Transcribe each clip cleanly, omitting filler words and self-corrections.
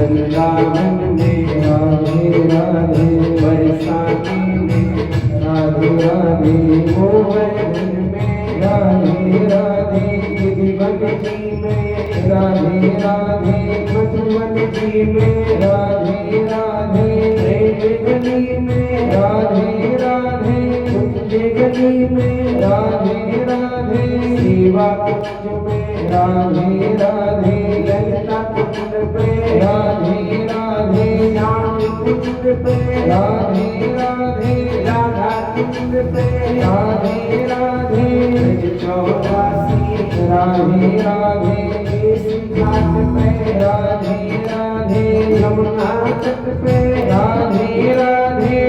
वृंदावन में राधे राधे, बरसाने में राधे राधे, गोवर्धन में राधे राधे, गिरिवन जी में राधे राधे, मधुवन जी में राधे राधे, प्रेम गली में राधे राधे, कुंज गली में राधे राधे, सेवा कुंज में राधे राधे, ललिता कुंज पे राधे राधे, श्याम कुंज पे राधे राधे, राधा कुंज पे राधे राधे, चौरासी राधे राधे, घाट पे राधे राधे, यमुना तट पे राधे राधे,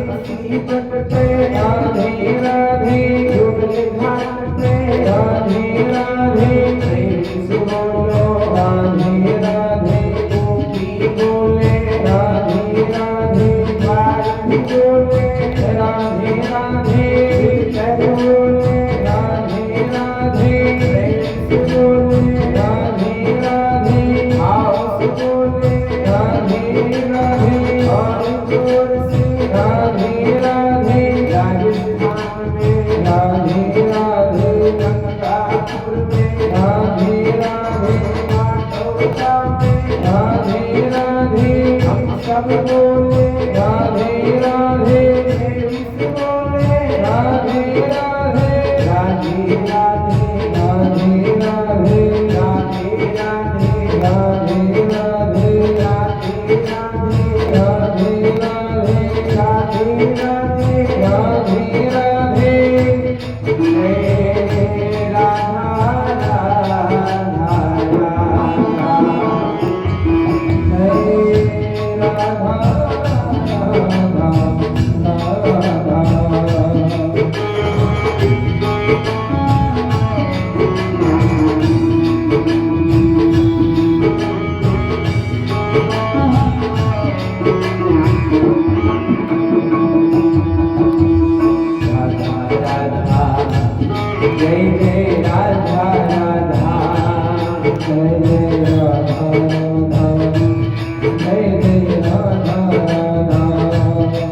बंसी तट पे राधे राधे, जुगल घाट पे राधे राधे, प्रेम से बोलो राधे राधे, गोपी बोले राधे राधे, बालक बोले राधे राधे, कीर्तन बोले राधे राधे, प्रेम से बोले राधे राधे, भाव से बोले राधे राधे, और जोर से राधे राधे, राजस्थान में राधे राधे, गंगापुर में राधे राधे, माटोदा में राधे राधे, हम सब बोले राधे राधे, प्रेम से बोले राधे राधे, राधे राधे, राधे राधे, राधे राधे, राधे राधे, राधे राधे, राधे राधे, राधे राधे, राधे राधे, जय राधा राधा राधा, जय राधा राधा राधा।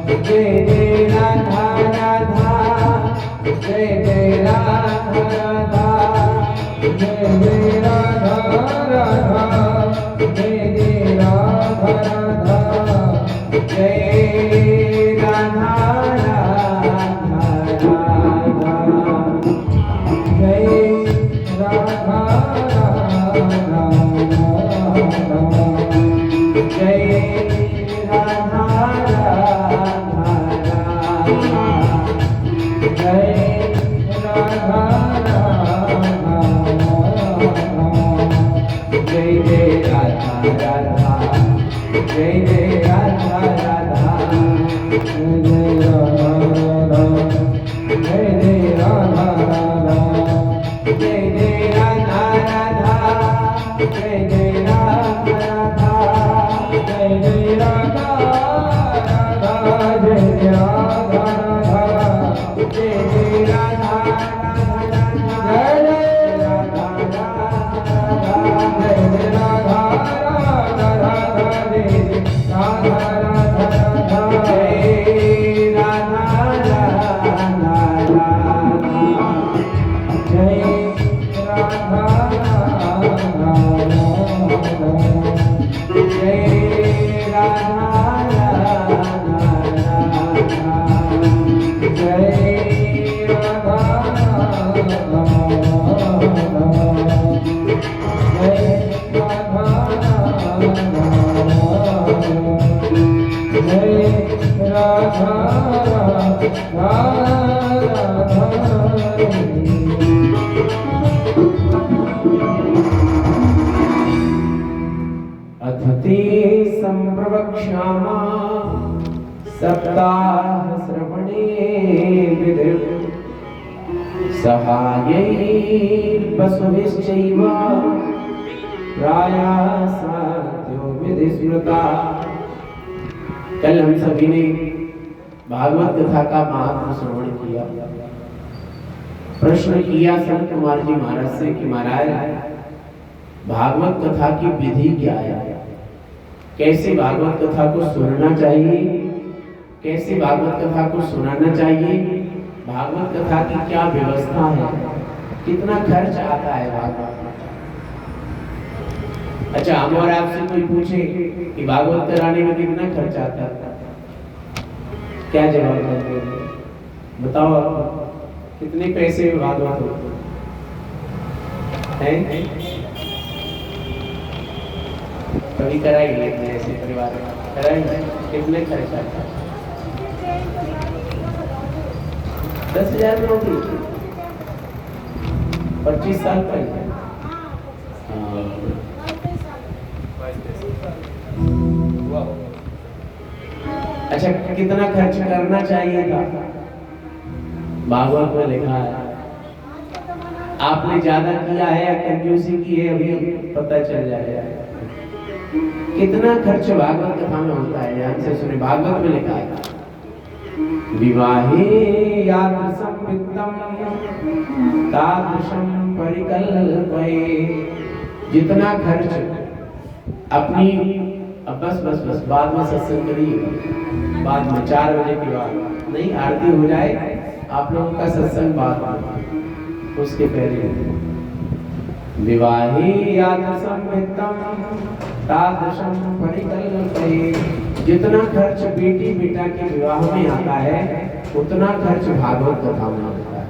जय जय राधा राधा, जय जय राधा राधा, जय जय राधा राधा, जय जय राधा राधा, जय जय राधा राधा, जय जय राधा राधा, जय जय राधा राधा, जय राधा राधा राधा, जय राधा राधा राधा, जय राधा राधा राधा, जय राधा राधा राधा, जय जय राधा राधा, जय जय राधा राधा, जय जय राधा राधा, जय जय राधा राधा, जय जय राधा राधा, जय जय राधा राधा, जय जय राधा राधा, जय जय राधा राधा, जय जय राधा राधा, जय जय राधा राधा, जय जय राधा राधा राधा, जय जय राधा राधा राधा, जय राधा राधा राधा, जय राधा अथते संप्रवक्ष्यामः सप्ताह श्रवणे विधिः सहायैर्पशुभिश्चैव प्रायासाद्यो विधिस्मृता। कल हम सभी ने भागवत कथा का महात्म श्रवण किया। प्रश्न किया संत कुमार जी महाराज से कि महाराज भागवत कथा की विधि क्या है, कैसे भागवत कथा को सुनना चाहिए, कैसे भागवत कथा को सुनाना चाहिए, भागवत कथा की क्या व्यवस्था है, कितना खर्च आता है भागवत। अच्छा, हम और आपसे कोई पूछे कि भागवत कराने में कितना खर्च आता है, क्या जवाब देंगे? बताओ आप, कितने पैसे में भागवत होते हैं? कभी कराएंगे ऐसे परिवार में, कराएंगे? कितने खर्च आता है? 10,000 में होगी 25 साल पहले। अच्छा, कितना खर्च करना चाहिए था? भागवत में लिखा है। आपने ज्यादा किया है या कंजूसी की है, अभी पता चल जाएगा कितना खर्च भागवत कथा में होता है। ध्यान से सुने, भागवत में लिखा है विवाहे यादृशं वित्तं तादृशं परिकल्पये। जितना खर्च अपनी, अब बस बाद में सत्संग करिए, बाद में 4 बजे के बाद नहीं, आरती हो जाए आप लोगों का सत्संग बाद में, उसके पहले विवाहे यादृशं वित्तं तादृशं परिकल्पये। जितना खर्च बेटी बेटा के विवाह में आता है उतना खर्च भागवत कथा में आता है।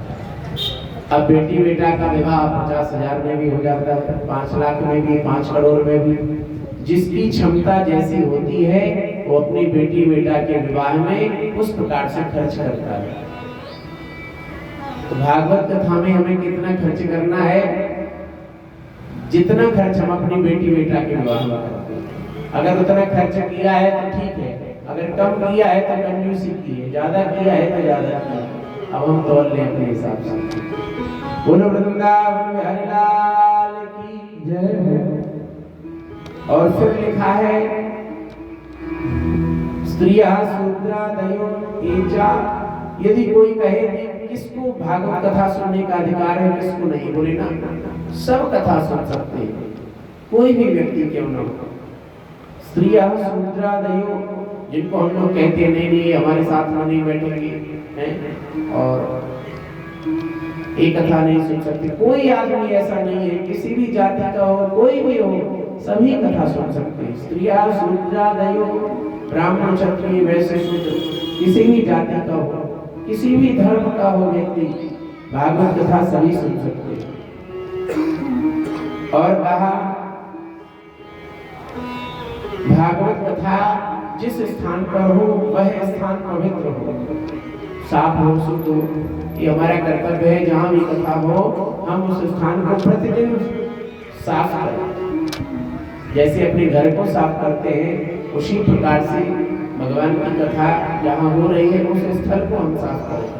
अब बेटी बेटा का विवाह 50,000 में भी हो जाता है, 5 लाख में भी, 5 करोड़ में भी। जिसकी क्षमता जैसी होती है वो अपनी बेटी बेटा के विवाह में उस प्रकार से खर्च करता है। तो भागवत कथा में हमें कितना खर्च करना है? जितना खर्च हम अपनी बेटी बेटा के विवाह में करते हैं। अगर उतना खर्च किया है तो ठीक है, अगर कम किया है तो कंजूसी की है, ज्यादा किया है तो ज्यादा किया। अब हम तौल लें अपने हिसाब से। बोलो वृंदावन बिहारी लाल की जय। और फिर लिखा है स्त्रिया शूद्रादयो एचा। यदि कोई कहे कि किसको भागवत कथा सुनने का अधिकार है, किसको नहीं, बोले ना सब कथा सुन सकते हैं, कोई भी व्यक्ति क्यों न हो। स्त्रिया शूद्रादयो, जिनको हम लोग कहते हैं नहीं हमारे साथ में नहीं बैठेंगे हैं और एक कथा नहीं सुन सकते, कोई आदमी ऐसा नहीं है, किसी भी जाति का हो, कोई भी हो, सभी कथा सुन सकते हैं। स्त्रिया शूद्रादयो, ब्राह्मण क्षत्रिय वैश्य शूद्र, किसी भी जाति का हो, किसी भी धर्म का हो व्यक्ति, भागवत कथा सभी सुन सकते हैं। और कहा भागवत कथा जिस स्थान पर हो वह स्थान पवित्र हो, साफ हो, शुद्ध हो। ये हमारा कर्तव्य है, जहाँ भी कथा हो हम उस स्थान को प्रतिदिन साफ करें। जैसे अपने घर को साफ करते हैं उसी प्रकार से भगवान की कथा जहाँ हो रही है उस स्थल को हम साफ करें।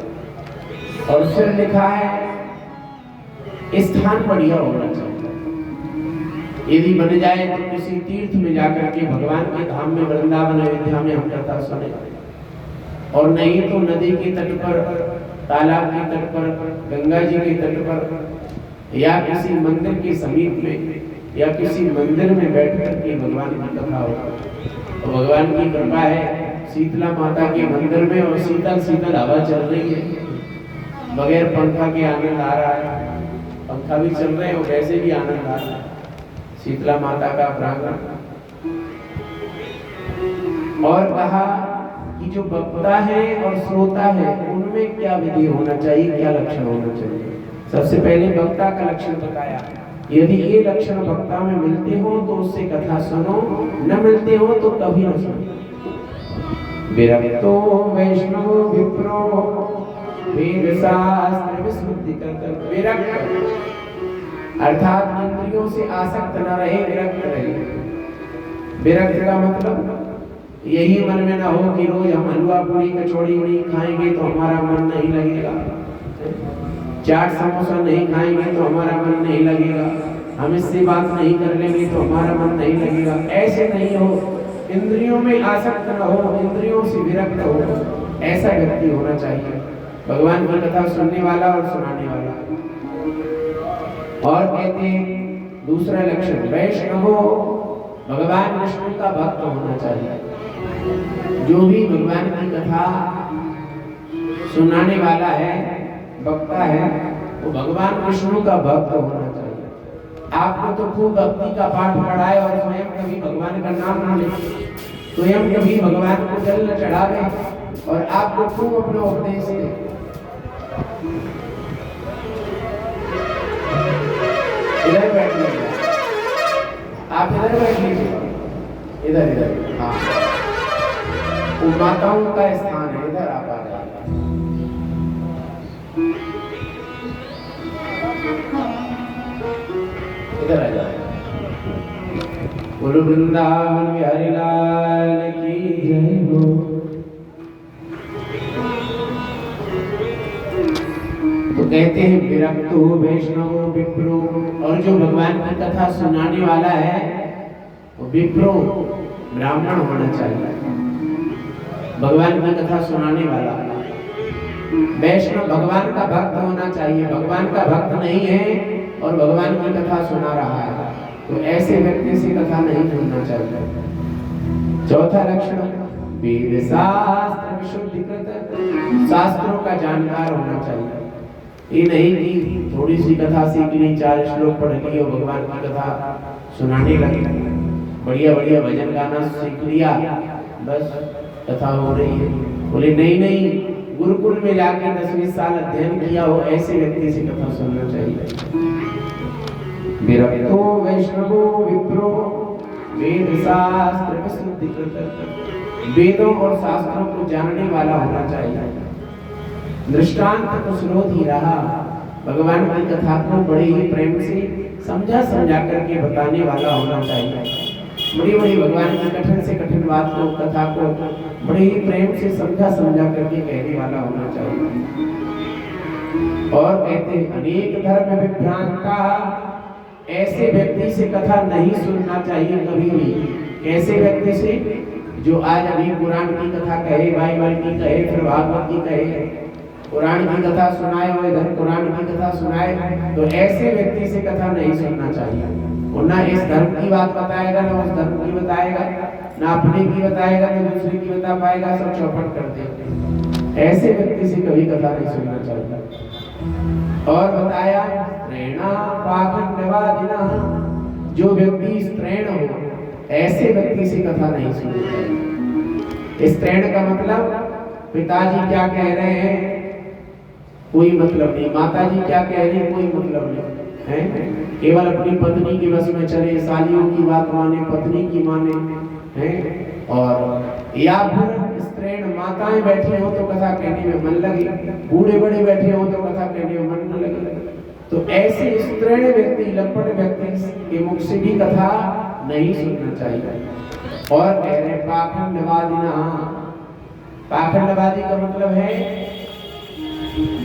और फिर लिखा है स्थान बढ़िया होना चाहिए। यदि बन जाए तो किसी तीर्थ में जाकर के भगवान के धाम में, वृंदावन अयोध्या में हम कथा सुने, और नहीं तो नदी के तट पर, तालाब के तट पर, गंगा जी के तट पर, या किसी मंदिर के समीप में, या किसी मंदिर में बैठ करके भगवान की कथा हो। तो भगवान की कृपा है शीतला माता के मंदिर में, और शीतल शीतल हवा चल रही है, बगैर पंखा के आनंद आ रहा है। पंखा भी चल रहे हैं और वैसे भी आनंद आ रहा है शीतला माता का प्रांगण। और कहा कि जो वक्ता है और श्रोता है उनमें क्या विधि होना चाहिए, क्या लक्षण होना चाहिए। सबसे पहले वक्ता का लक्षण बताया। यदि ये लक्षण वक्ता में मिलते हो तो उससे कथा सुनो, न मिलते हो तो कभी न सुनो। विरक्तो वैष्णव विप्रो वेद शास्त्र विस्मृति कर्तव्य। विरक्त अर्थात इंद्रियों से आसक्त न रहे, विरक्त रहे। विरक्त का मतलब यही मन में ना हो कि रोज हम हलवा पूरी कचौड़ी नहीं खाएंगे तो हमारा मन नहीं लगेगा, चाट समोसा नहीं खाएंगे तो हमारा मन नहीं लगेगा, हम इससे बात नहीं कर लेंगे तो हमारा मन नहीं लगेगा। ऐसे नहीं हो, इंद्रियों में आसक्त न हो, इंद्रियों से विरक्त हो, ऐसा व्यक्ति होना चाहिए। भगवान की कथा सुनने वाला और सुनाने वाला। और कहते हैं दूसरा लक्षण, वैष्णव भगवान विष्णु का भक्त होना चाहिए। जो भी भगवान की कथा सुनाने वाला है, वक्ता है, वो भगवान विष्णु का भक्त होना चाहिए। आपको तो खूब भक्ति का पाठ पढ़ाए और स्वयं कभी भगवान का नाम न ले, स्वयं कभी भगवान को जल न चढ़ावे और आपको खूब अपना उपदेश दे। इधर बैठ लीजिए, आप इधर बैठ लीजिए, इधर इधर। हाँ, वो माताओं का स्थान है, इधर आप आ जाए। इधर आ जाए। बोलो वृंदावन बिहारी लाल की जय हो। तो कहते हैं विरक्तो वैष्णवो विप्रो, और जो भगवान की कथा सुनाने वाला है वो विप्रो ब्राह्मण होना चाहिए। भगवान की कथा सुनाने वाला वैष्णव भगवान का भक्त होना चाहिए। भगवान का भक्त नहीं है और भगवान की कथा सुना रहा है तो ऐसे व्यक्ति से कथा नहीं सुनना चाहिए। चौथा लक्षण, वेद शास्त्र विशुद्धिकृत, शास्त्रों का जानकार होना चाहिए। ये नहीं कि थोड़ी सी कथा सीख ली, 4 श्लोक पढ़ लिए और भगवान की कथा सुनाने लगे, बढ़िया बढ़िया भजन गाना सीख लिया, बस कथा हो रही है। बोले नहीं नहीं, गुरुकुल में जाके 10-20 साल अध्ययन किया हो, ऐसे व्यक्ति से कथा सुनना चाहिए। विरक्तो वैष्णवो विप्रो वेद शास्त्र विशुद्धिकृत, वेदों और शास्त्रों को जानने वाला होना चाहिए। दृष्टांत को स्रोत ही रहा, भगवान की कथा को बड़े ही प्रेम से समझा करके बताने वाला होना चाहिए। बड़ी बड़ी भगवान की कठिन से कठिन बात को, कथा को बड़े ही प्रेम से समझा करके कहने वाला होना चाहिए। और कहते अनेक धर्म विभ्रांता, ऐसे व्यक्ति से कथा नहीं सुनना चाहिए कभी भी। ऐसे व्यक्ति से जो आज अभी कुरान की कथा कहे, बाइबल की कहे, फिर भागवत की कहे, कुरान की कथा सुनाए और इधर कुरान की कथा सुनाए, तो ऐसे व्यक्ति से कथा नहीं सुनना चाहिए। और ना इस धर्म की बात बताएगा, ना उस धर्म की बताएगा, ना अपने की बताएगा, ना दूसरे की बता पाएगा, सब चौपट कर देगा। ऐसे व्यक्ति से कभी कथा नहीं सुनना चाहिए। और बताया प्रेरणा पाखंडवादिना, जो व्यक्ति स्त्रैण हो, ऐसे व्यक्ति से कथा नहीं सुननी चाहिए। स्त्रैण का मतलब पिताजी क्या कह रहे हैं कोई मतलब नहीं, माताजी क्या कह रही है कोई मतलब नहीं है, केवल अपनी पत्नी की बस में चले, सालियों की बात माने, पत्नी की माने हैं। और या फिर स्त्रीण माताएं बैठी हो तो कथा कहने में मन लगे, बूढ़े बड़े बैठे हो तो कथा कहने में मन न लगे। तो ऐसे स्त्रीण व्यक्ति, लंपट व्यक्ति के मुख से भी कथा नहीं सुनना चाहिए। और कह रहे पाखंडवादिना, पाखंडवादी का मतलब है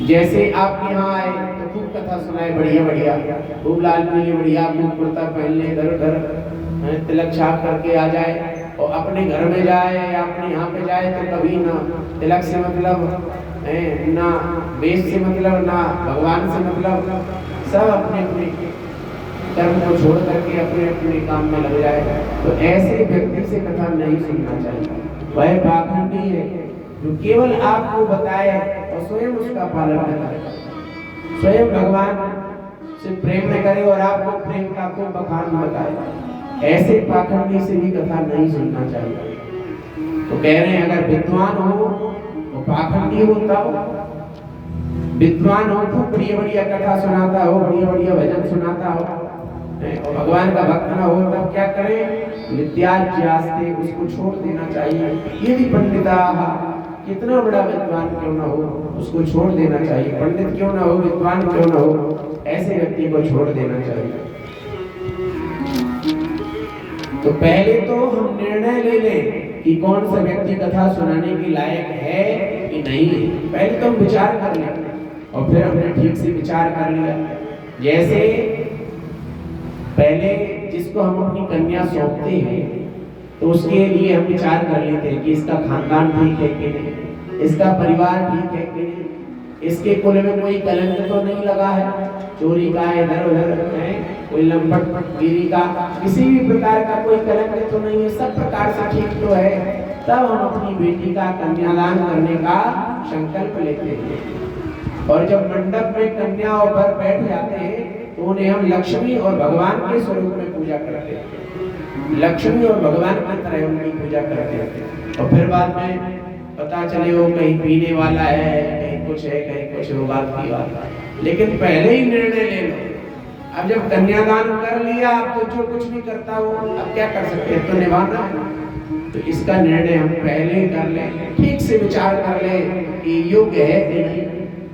जैसे आपके यहाँ आए तो खूब कथा सुनाए, बढ़िया बढ़िया, खूब लाल पीली बढ़िया, खूब कुर्ता पहन ले, इधर उधर तिलक छाप करके आ जाए, और अपने घर में जाए या अपने यहाँ पे जाए तो कभी ना तिलक से मतलब, ना वेश से मतलब, ना भगवान से मतलब, सब अपने अपने कर्म को छोड़ करके अपने अपने काम में लग जाए। तो ऐसे व्यक्ति से कथा नहीं सुनना चाहिए। वह पाखंडी है जो केवल आपको बताए और स्वयं उसका पालन न करे, स्वयं भगवान से प्रेम न करे और आपको प्रेम का को बखान बताए। ऐसे पाखंडी से भी कथा नहीं सुनना चाहिए। तो कह रहे हैं अगर विद्वान हो तो पाखंडी होता हो, विद्वान हो खूब बढ़िया बढ़िया कथा सुनाता हो, बढ़िया बढ़िया भजन सुनाता हो, और भगवान का भक्त ना हो, तब क्या करें, विद्याज्यास्ते, उसको छोड़ देना चाहिए। ये भी पंडिता, कितना बड़ा विद्वान क्यों ना हो, उसको छोड़ देना चाहिए। पंडित क्यों ना हो, विद्वान क्यों ना हो, ऐसे व्यक्ति को छोड़ देना चाहिए। तो पहले तो हम निर्णय ले लें कि कौन सा व्यक्ति कथा सुनाने के लायक है कि नहीं है। पहले तो हम विचार कर लें और फिर हमने ठीक से विचार कर लिया। जैसे पहले जिसको हम अपनी कन्या सौंपते हैं तो उसके लिए हम विचार कर लेते हैं कि इसका खानदान ठीक है कि नहीं, इसका परिवार ठीक है कि नहीं, इसके कुल में कोई कलंक तो नहीं लगा है, चोरी का, इधर उधर है, कोई लंपटगिरी का, किसी भी प्रकार का कोई कलंक तो नहीं है, सब प्रकार से ठीक तो है। तब हम अपनी बेटी का कन्यादान करने का संकल्प लेते हैं। और जब मंडप में कन्याओं पर बैठ जाते हैं तो उन्हें हम लक्ष्मी और भगवान के स्वरूप में पूजा करते हैं, लक्ष्मी और भगवान की तरह उनकी पूजा करते हैं। और फिर बाद में पता चले वो कहीं पीने वाला है, कहीं कुछ है, कहीं कुछ, वो बात की बात। लेकिन पहले ही निर्णय ले लो। अब जब कन्यादान कर लिया, अब तो जो कुछ भी करता हो, अब क्या कर सकते हैं, तो निभाना है। तो इसका निर्णय हम पहले ही कर लें, ठीक से विचार कर लें कि योग्य है कि नहीं,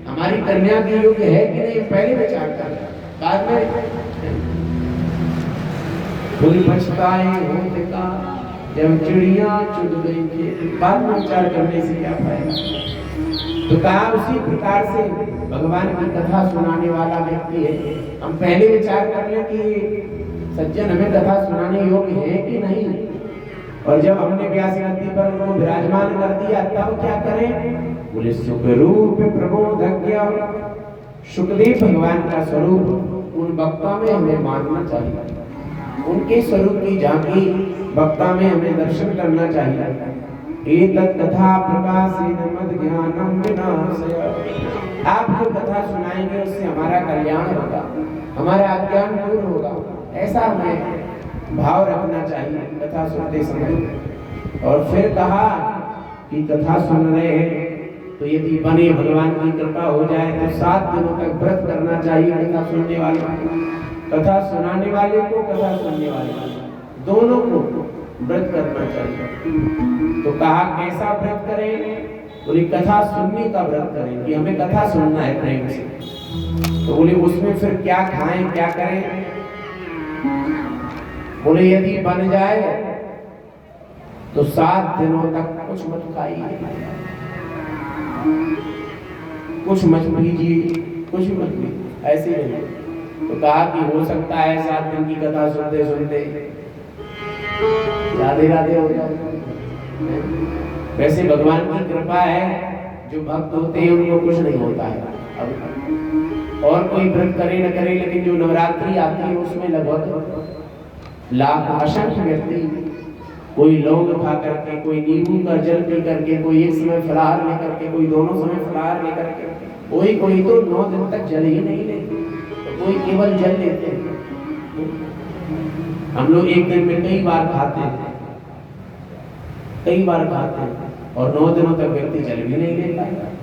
हमारी कन्या की योग्य है कि नहीं, पहले विचार कर लें। बाद में कोई पछताए होते का जब चिड़िया चुग गई थी, बाद में विचार करने से क्या फायदा। तो कहा उसी प्रकार से भगवान की कथा सुनाने वाला व्यक्ति है, हम पहले विचार कर लें कि सज्जन हमें कथा सुनाने योग्य है कि नहीं। और जब हमने व्यास नदी पर उनको विराजमान कर दिया, तब क्या करें, बोले सुख रूप प्रबोधज्ञ, सुखदेव भगवान का स्वरूप उन भक्तों में हमें मानना चाहिए, उनके स्वरूप की झांकी भक्ता में हमें दर्शन करना चाहिए। एतत् कथा प्रकाशेन मद ज्ञानम विनाशय, आप जो कथा सुनाएंगे उससे हमारा कल्याण होगा, हमारा अज्ञान दूर होगा, ऐसा हमें भाव रखना चाहिए कथा सुनते समय। और फिर कहा कि कथा सुन रहे हैं तो यदि बने भगवान की कृपा हो जाए तो 7 दिनों तक व्रत करना चाहिए। कथा सुनने वाले को, कथा सुनाने वाले को, कथा सुनने वाले को, दोनों को व्रत करना चाहिए। तो कहा कैसा व्रत करें, बोले कथा सुनने का व्रत करें, कि हमें कथा सुनना है प्रेम से। तो बोले उसमें फिर क्या खाएं, क्या करें, बोले यदि बन जाए तो 7 दिनों तक कुछ मत खाइए, कुछ मत पीजिए, कुछ मत पीजिए, ऐसे नहीं। तो कहा कि हो सकता है 7 दिन की कथा सुनते सुनते राधे राधे हो जाए। वैसे भगवान की कृपा है, जो भक्त होते हैं उनको कुछ नहीं होता है। अब और कोई व्रत करे न करे, लेकिन जो नवरात्रि आती है उसमें लगभग लाख असंख्य व्यक्ति, कोई लौंग खा करके, कोई नींबू का जल पी करके, कोई एक समय फलाहार लेकर के, कोई दोनों समय फलाहार लेकर के, कोई तो 9 दिन तक जल ही नहीं लेते, तो कोई केवल जल लेते हैं। हम लोग एक दिन में कई बार खाते हैं, कई बार खाते हैं, और 9 दिनों तक व्यक्ति जल भी नहीं लेता है।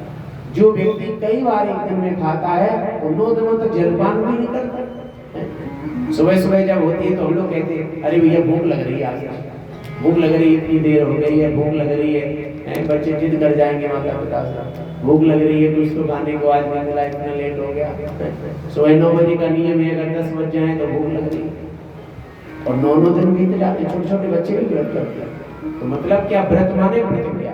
जो व्यक्ति कई बार एक दिन में खाता है वो 9 दिनों तक जलपान भी नहीं करता। सुबह सुबह जब होती है तो हम लोग कहते हैं अरे भैया भूख लग रही है, आज भूख लग रही है, इतनी देर हो गई है, भूख लग रही है, बच्चे जिद कर जाएंगे माता पिता से, भूख लग रही है, कुछ तो खाने को आज नहीं मिला, इतना लेट हो गया। सुबह 9 बजे का नियम है, अगर 10 बज जाए तो भूख लग रही है, और 9 दिन बीत जाते, छोटे छोटे बच्चे भी व्रत करते हैं। तो मतलब क्या, व्रत माने प्रतिज्ञा।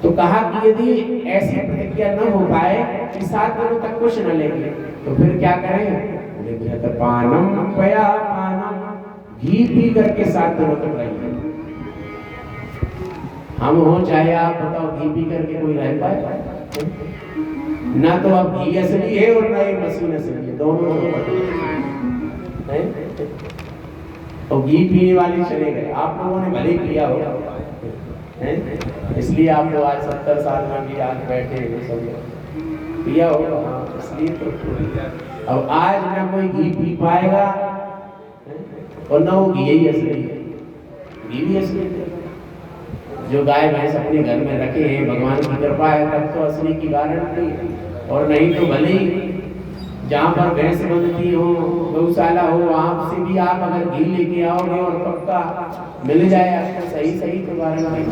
तो कहा कि यदि ऐसी प्रतिज्ञा न हो पाए कि 7 दिनों तक कुछ न लेंगे, तो फिर क्या करें, पानम पया पानम, घी पी करके 7 दिनों तक रहेंगे। हम हो चाहे आप, बताओ घी पी करके कोई रह पाए? ना तो अब घी असली है और ना ये मशीन असली है, दोनों है। और घी पीने वाले चले गए, आप लोगों ने भले पिया हो, इसलिए आप लोग आज 70 साल में भी आज बैठे हैं, सब पिया होगा, इसलिए तो अब आज ना कोई घी पी पाएगा और ना वो घी ही असली है, घी भी असली है। जो गाय भैंस अपने घर में रखे हैं, भगवान की कृपा है, तब तो असली की गारंटी है। और नहीं तो भले ही जहाँ पर भैंस बनती हो, गौशाला हो, वहाँ से भी आप अगर घी लेके आओगे और पक्का मिल जाए आपको सही तो गारंटी,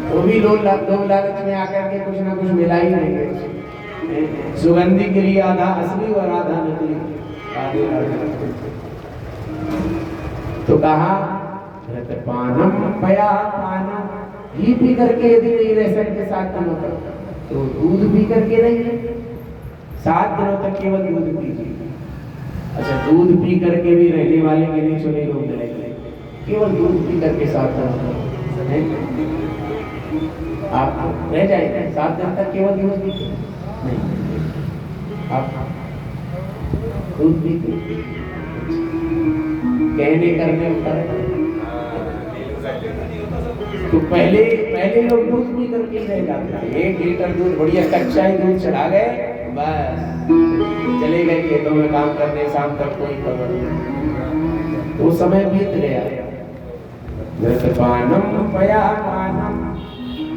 वो भी लोग लालच में आकर के कुछ ना कुछ मिला ही नहीं। सुगंधी के लिए आधा असली और आधा नकली। तो कहा पानम पया पानम, घी पी करके यदि नहीं रह सकते 7 दिनों तक, तो दूध पी करके नहीं, 7 दिनों तक केवल दूध पीजिए। अच्छा, दूध पी करके भी रहने वाले के लिए चुने लोग मिलेंगे, केवल दूध पी करके 7 दिनों तक। आप रह जाएंगे 7 दिन तक केवल दूध पीते नहीं, आप दूध पीते कहने करने पर। तो पहले लोग दूध पी करके रह जाते थे, 1 लीटर दूध बढ़िया कच्चा ही दूध चढ़ा गए, बस चले गए खेतों में काम करने, शाम तक कोई खबर नहीं। वो समय बीत गया।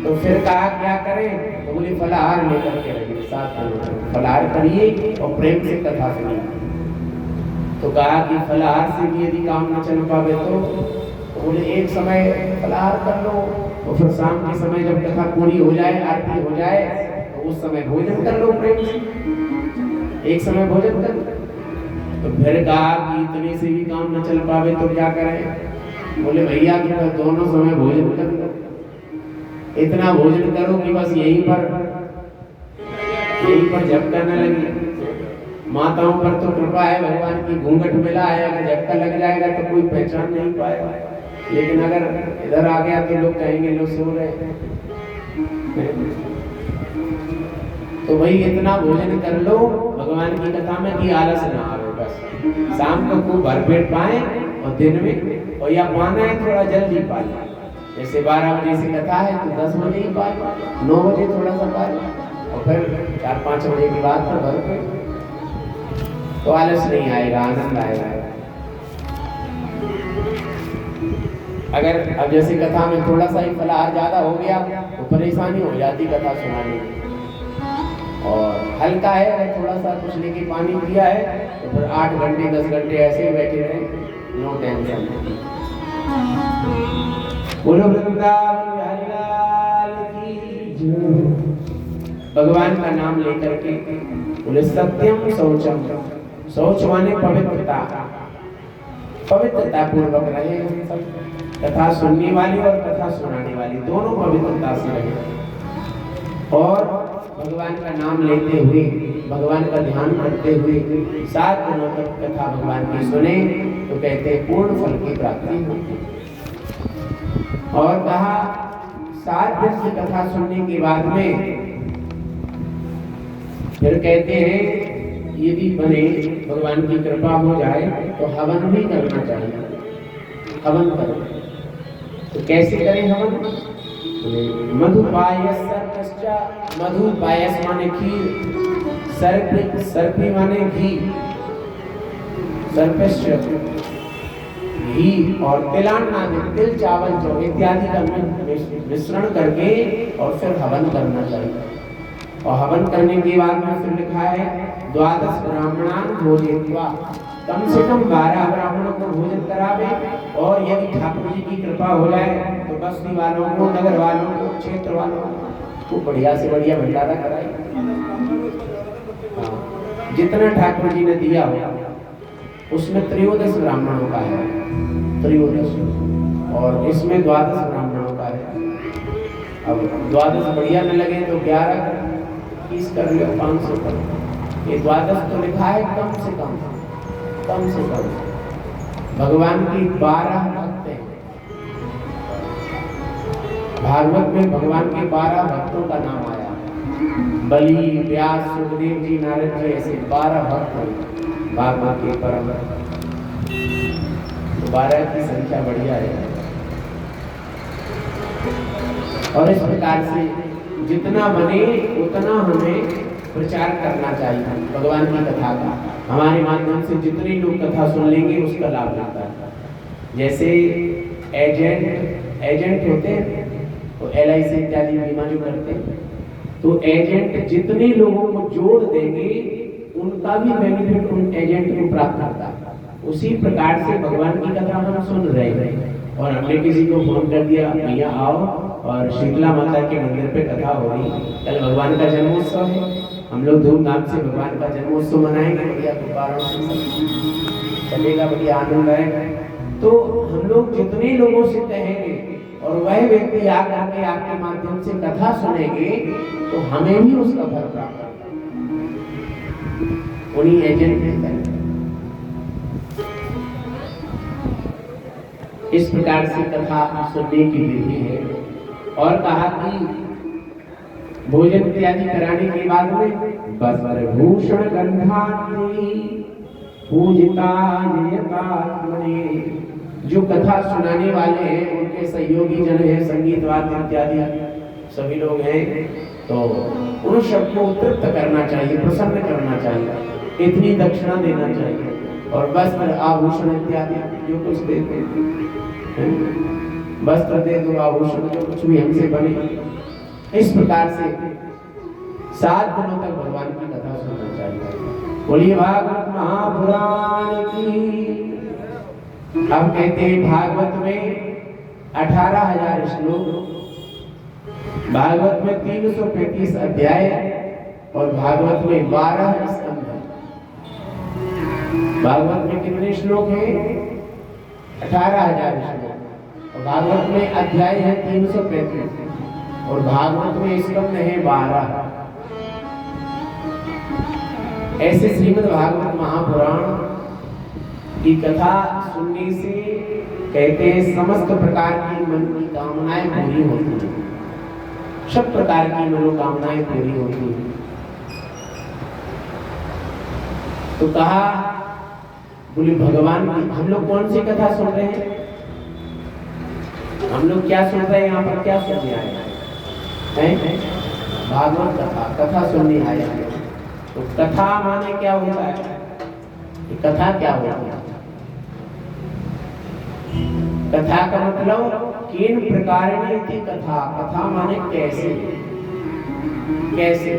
तो फिर कहा क्या करें, तो बोले फलाहार लेकर के रहिए, साथ में फलाहार करिए और प्रेम से कथा सुनिए। तो कहा कि फलाहार से भी यदि काम न चल पावे तो बोले एक समय फलाहार कर लो और फिर शाम के समय जब कथा पूरी हो जाए, आरती हो जाए, तो उस समय भोजन कर लो प्रेम से, एक समय भोजन कर लो। तो फिर कहा कि इतने से भी काम न चल पावे तो क्या करें, बोले भैया कि दोनों समय भोजन कर लो, इतना भोजन करो कि बस यहीं पर झपका न लगे। माताओं पर तो कृपा है भगवान की, घूंघट मिला है, अगर झपका लग जाएगा तो कोई पहचान नहीं पाएगा, लेकिन अगर इधर आ गया तो लोग कहेंगे लोग सो रहे हैं। तो भाई इतना भोजन कर लो भगवान की कथा में कि आलस ना आवे, बस शाम को खूब भरपेट पाए और दिन में, और या पाना है थोड़ा जल्दी पाए, जैसे 12 बजे से कथा है तो 10 बजे ही पाए, 9 बजे थोड़ा सा पाए और फिर 4-5 बजे की बात पर भरपेट, तो आलस नहीं आएगा, आनंद आएगा। अगर अब जैसे कथा में थोड़ा सा ही फलाहार ज्यादा हो गया तो परेशानी हो जाती कथा सुनाने में, और हल्का है अगर थोड़ा सा कुछ लेके पानी पिया है तो फिर 8 घंटे 10 घंटे ऐसे ही बैठे रहे, नो टेंशन। बोलो वृंदावन बिहारी लाल की जय। भगवान का नाम लेकर के बोले सत्यम शौचम, शौच माने पवित्रता, पवित्रता पूर्वक रहे हम सब, कथा सुनने वाली और कथा सुनाने वाली दोनों पवित्रता से रहे, और भगवान का नाम लेते हुए, भगवान का ध्यान करते हुए 7 दिनों तक कथा भगवान की सुने तो कहते हैं पूर्ण फल की प्राप्ति होती। और कहा 7 दिन की कथा सुनने के बाद में फिर कहते हैं यदि बने भगवान की कृपा हो जाए तो हवन भी करना चाहिए, हवन करो। तो कैसे करें हवन, मधु पायस सर्पश्चा, मधु पायस माने खीर, सर्पी माने घी, सर्पश्च घी, और तिलान्ना तिल चावल जो इत्यादि का मिश्रण करके और फिर हवन करना चाहिए। और हवन करने के बाद में फिर लिखा है 12 ब्राह्मणान भोजयित्वा, कम से कम 12 ब्राह्मणों को भोजन करावे, और यदि ठाकुर जी की कृपा हो जाए तो बस्ती वालों को, नगर वालों को, क्षेत्र वालों को बढ़िया से बढ़िया भंडारा कराए। जितना ठाकुर जी ने दिया हो उसमें 13 ब्राह्मणों का है, 13, और इसमें 12 ब्राह्मणों का है। अब 12 बढ़िया न लगे तो 11 30 कर लो, 500 कर लो, ये 12 तो लिखा है कम से कम, कम से कम। भगवान की 12 भक्त हैं, भागवत में भगवान के 12 भक्तों का नाम आया, बलि, व्यास, सुखदेव जी, नारद जी, ऐसे 12 भक्त हैं भागवत के परम। 12 की संख्या बढ़िया है। और इस प्रकार से जितना बने उतना हमें प्रचार करना चाहिए भगवान की कथा का। हमारे माध्यम से जितने लोग कथा सुन लेंगे उसका लाभ मिलता है। जैसे एजेंट होते हैं तो LIC इत्यादि बीमा जो करते हैं, तो एजेंट जितने लोगों को जोड़ देंगे उनका भी बेनिफिट उन एजेंट को प्राप्त होता है। उसी प्रकार से भगवान की कथा हम सुन रहे हैं और हमने किसी को फोन कर दिया भैया आओ, और शीतला माता के मंदिर पे कथा हो रही, कल भगवान का जन्मोत्सव है, हम लोग धूमधाम से भगवान का जन्मोत्सव मनाएंगे, बढ़िया गुब्बारों से चलेगा, बढ़िया आनंद आएगा। तो हम लोग जितने लोगों से कहेंगे और वह व्यक्ति आकर के आपके माध्यम से कथा सुनेंगे तो हमें भी उसका फल प्राप्त होगा, उन्हीं एजेंट ने करें। इस प्रकार से कथा सुनने की विधि है। और कहा कि भोजन इत्यादि कराने के बाद में वस्त्र भूषण गंधात्मनि पूजिता नियतात्मनि, जो कथा सुनाने वाले हैं उनके सहयोगी जन हैं, संगीत वाद्य इत्यादि सभी लोग हैं, तो उन सबको तृप्त करना चाहिए, प्रसन्न करना चाहिए, इतनी दक्षिणा देना चाहिए, और वस्त्र आभूषण इत्यादि जो कुछ देते हैं, वस्त्र दे दो, आभूषण जो कुछ भी हमसे बने, इस प्रकार से 7 दिनों तक भगवान की कथा सुनना चाहिए। बोलिए भागवत महापुराण की। अब कहते हैं भागवत में 18,000 श्लोक, भागवत में 335 अध्याय और भागवत में 12 स्कंध है। भागवत में कितने श्लोक हैं? 18,000 श्लोक, और भागवत में अध्याय है 335 और भागवत में स्कंध है 12। ऐसे श्रीमद् भागवत महापुराण की कथा सुनने से कहते हैं समस्त प्रकार की मन की कामनाएं पूरी होती हैं, सब प्रकार की मनोकामनाएं पूरी होती हैं। तो कहा, बोले भगवान की हम लोग कौन सी कथा सुन रहे हैं? हम लोग क्या सुन रहे हैं? यहाँ पर क्या सुनने आए हैं? भागवत कथा, कथा सुनने आए हैं। तो कथा माने क्या होता है? कथा क्या होता है? कथा का मतलब किन प्रकार की कथा, कथा माने कैसे, कैसे।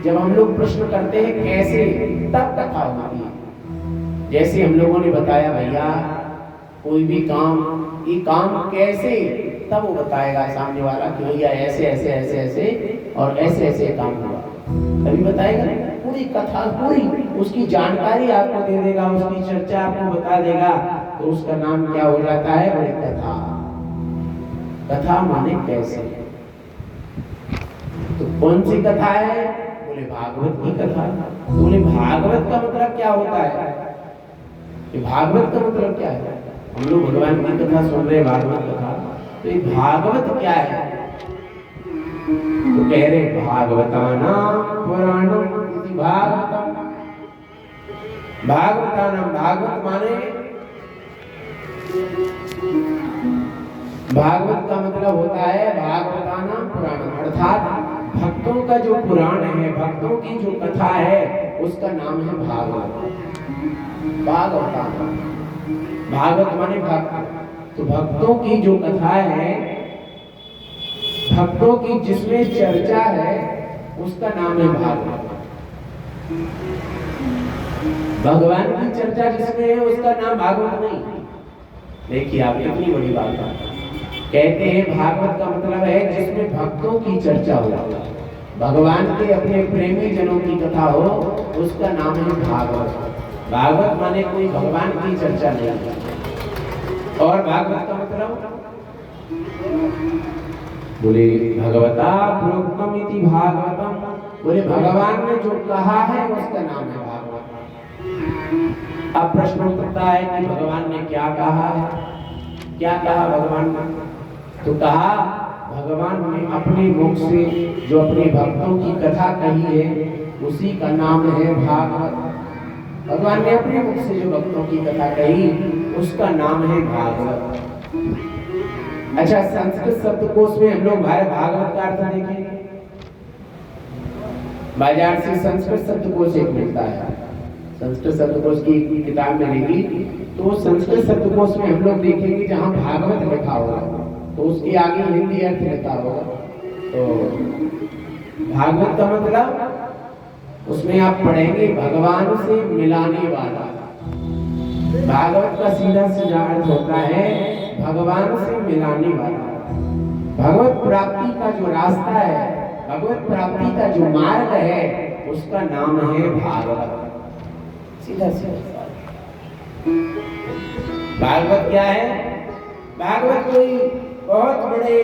जब हम लोग प्रश्न करते हैं कैसे, तब कथा होती है। जैसे हम लोगों ने बताया भैया कोई भी काम, ये काम कैसे, तब वो बताएगा सामने वाला कि भैया ऐसे ऐसे ऐसे ऐसे और ऐसे ऐसे काम हुआ, तभी बताएगा। पूरी कथा, पूरी उसकी जानकारी आपको दे देगा, उसकी चर्चा आपको बता देगा, तो उसका नाम क्या हो जाता है? बोले कथा। कथा माने कैसे। तो कौन सी कथा है? बोले भागवत की कथा। तो बोले भागवत का मतलब क्या होता है? ये भागवत का मतलब क्या है? हम लोग भगवान की कथा सुन रहे, भागवत कथा, तो ये भागवत क्या है? तो कह रहे भागवतानां पुराणम इति भागवतम। भागवतानां, भागवत माने, भागवत का मतलब होता है भागवतानां पुराणम, अर्थात भक्तों का जो पुराण है, भक्तों की जो कथा है, उसका नाम है भागवत। भागवतानां, भागवत माने भक्त, तो भक्तों की जो कथा है, भक्तों की जिसमें चर्चा है, उसका नाम है भागवत। भगवान की चर्चा जिसमें है, उसका नाम भागवत नहीं। देखिए आप, इतनी बड़ी बात है। कहते हैं भागवत का मतलब है जिसमें भक्तों की चर्चा हो, भगवान के अपने प्रेमी जनों की कथा हो, उसका नाम है भागवत। भागवत माने कोई भगवान की चर्चा नहीं। और भागवत का मतलब, बोले भगवता प्रोक्तम इति भागवतम, बोले भगवान ने जो कहा है उसका नाम है भागवत। अब प्रश्न उठता है कि भगवान ने क्या कहा है? क्या कहा भगवान ने? तो कहा भगवान ने अपने मुख से जो अपने भक्तों की कथा कही है, उसी का नाम है भागवत। भगवान ने अपने मुख से जो भक्तों की कथा कही, उसका नाम है भागवत। अच्छा, संस्कृत शब्दकोश में हम लोग भागवत का अर्थ देखें, बाजार से संस्कृत शब्दकोश एक मिलता है, संस्कृत शब्दकोश की किताब मिलेगी, तो संस्कृत शब्दकोश में हम लोग देखेंगे जहाँ भागवत लिखा होगा, तो उसके आगे हिंदी अर्थ लिखा होगा। तो भागवत का मतलब, उसमें आप पढ़ेंगे भगवान से मिलाने वाला। भागवत का सीधा सीधा अर्थ होता है भगवान से मिलाने वाला। भगवत प्राप्ति का जो रास्ता है, भगवत प्राप्ति का जो मार्ग है, उसका नाम है भागवत। सीधा सीधा भागवत क्या है? भागवत कोई बहुत बड़े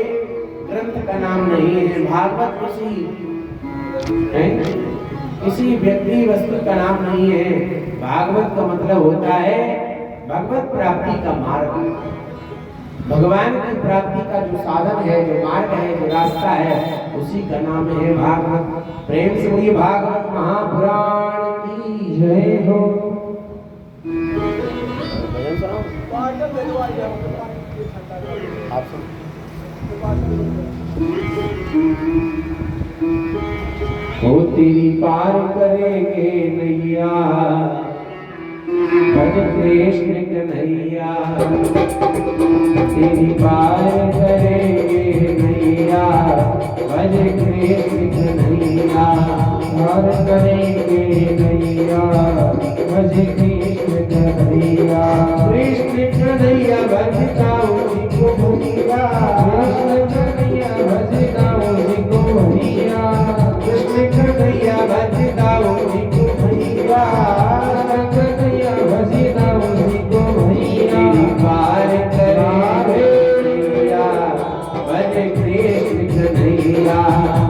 ग्रंथ का नाम नहीं है। भागवत किसी व्यक्ति वस्तु का नाम नहीं है। भागवत का मतलब होता है भगवत प्राप्ति का मार्ग। भगवान की प्राप्ति का जो साधन है, जो मार्ग है, जो रास्ता है, उसी का नाम है भागवत। प्रेम से बोलिए भागवत महापुराण की जय हो। भजन सुनाओ आप सुन। हो तेरी पार करेंगे नैया, भज कृष्ण कन्हैया। तेरी पार करेंगे नैया, भज कृष्ण कन्हैया। पार करेंगे नैया, भज कृष्ण कन्हैया। कृष्ण कन्हैया भजताओ जिको भैया, कृष्ण कन्हैया भजताओ जिको भैया। कृष्ण कन्हैया भजताओ जिको भैया, कन्हैया भजताओ जिको भैया। पार करेंगे भज कृष्ण कन्हैया।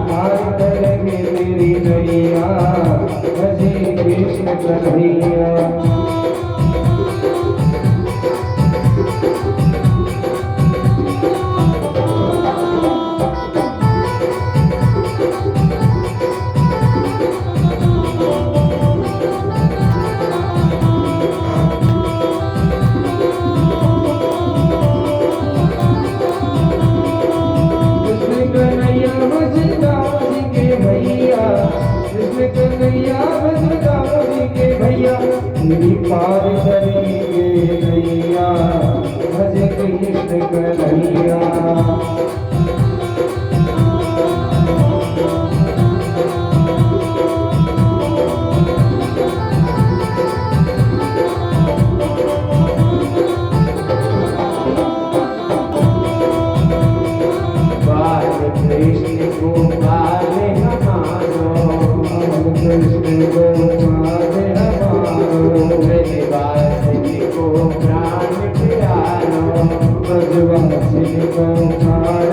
पार करेंगे तेरी नैया, भज कृष्ण कन्हैया। तेरी पार करेंगे नैया, भज कृष्ण कन्हैया। बाल कृष्ण गोपाल हमारो, कृष्ण गोपाल ब्रजवासी को प्राण प्यारो, ब्रजवासी को प्राण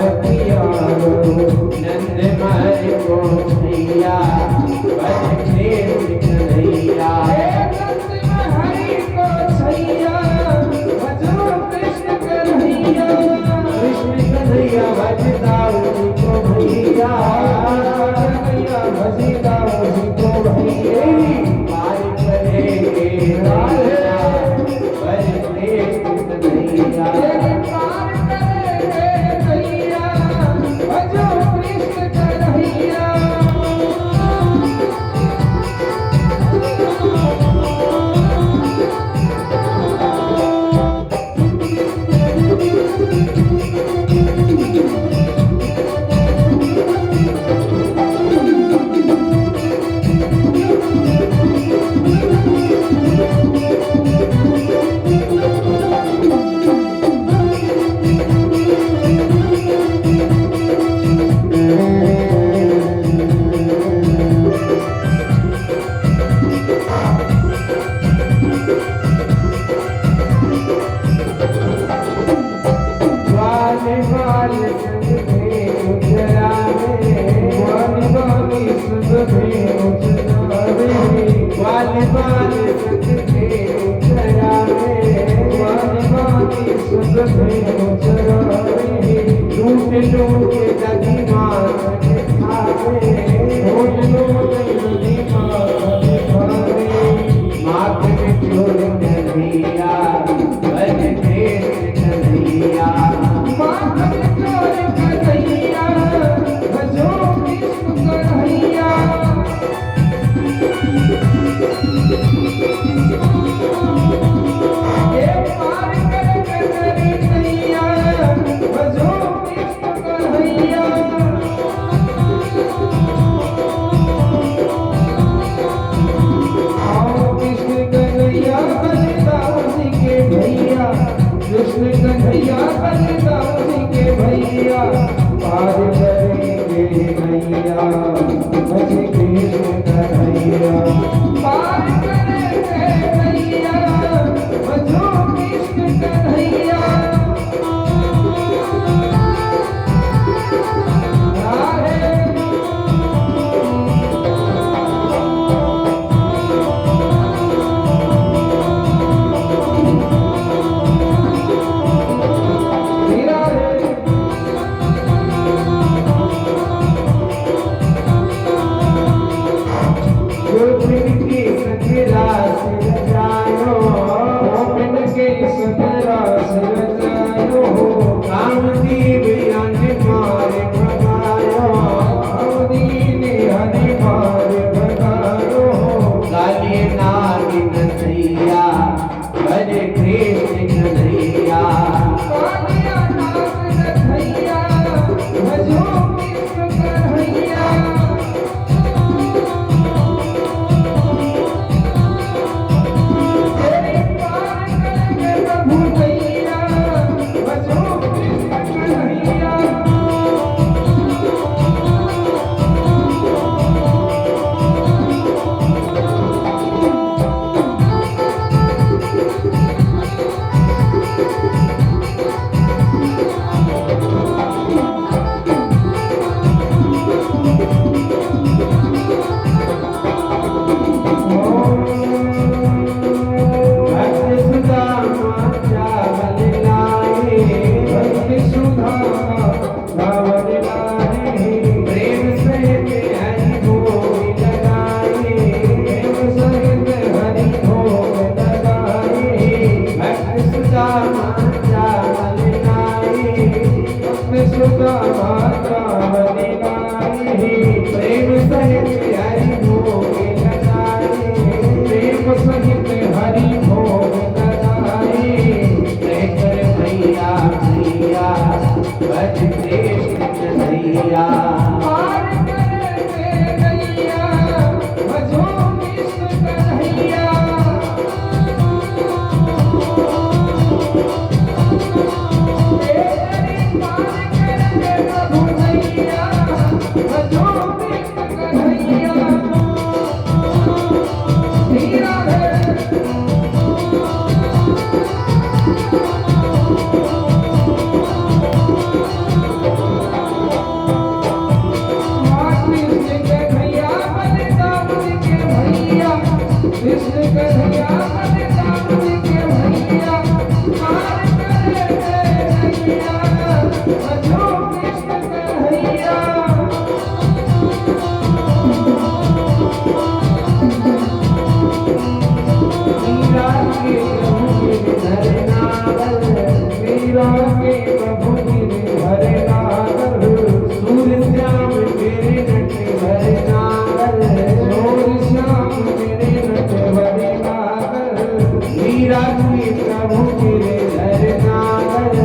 मीरा की प्रभु गिरधर नागर,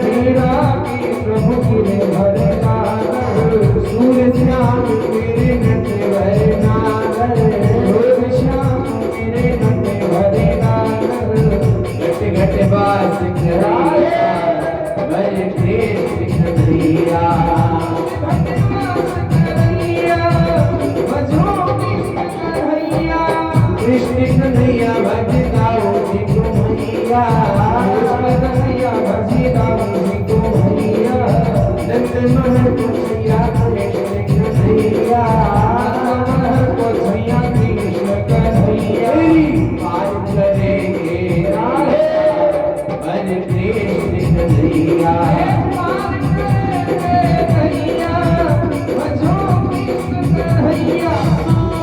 मीरा की प्रभु गिरधर नागर, सूर्य श्याम मेरे नटवर नागर, सूर्य श्याम मेरे नटवर नागर, घट घट बास कराया बर कृष्ण कन्हैया, कृष्ण कन्हैया भजताओ जी को मैया, कन्हैया भजताओ जी को मैया, नंद महल को छैया कृष्ण कन्हैया, महल को छैया कृष्ण कन्हैया, पार करेंगे राधे बर कृष्ण कन्हैया, पार करेंगे कन्हैया भजो कृष्ण कन्हैया,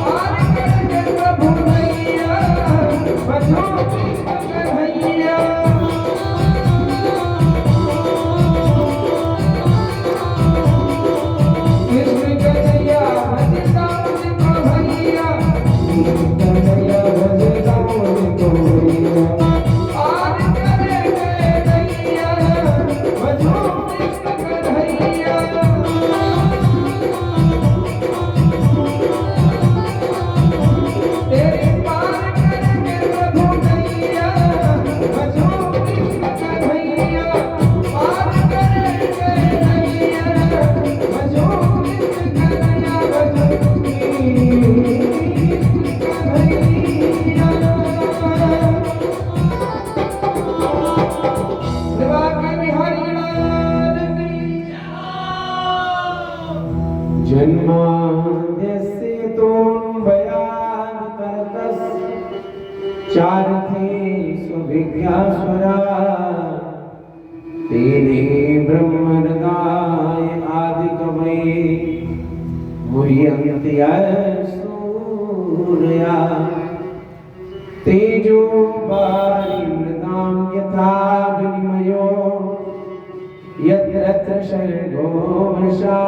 पार करेंगे प्रभु मैया भजो कृष्ण कन्हैया। कृष्ण कन्हैया भजताओ जी को भैया, कृष्ण कन्हैया भजताओ जी को भैया, पार करेंगे कन्हैया भजो कृष्ण कन्हैया। तेरे पार करेंगे प्रभु मैया भजो कृष्ण कन्हैया, पार करेंगे कन्हैया भजो कृष्ण कन्हैया, भजो जन्माद्यस्य तोन बयान करतस, चार थे सुविज्ञास्वरा, तेने ब्रह्म हृदय आदि कवये, मुह्यन्ति सूर्या, तेजो वारिमृतां यथा विनिमयो, यत्र शर्गो वशा,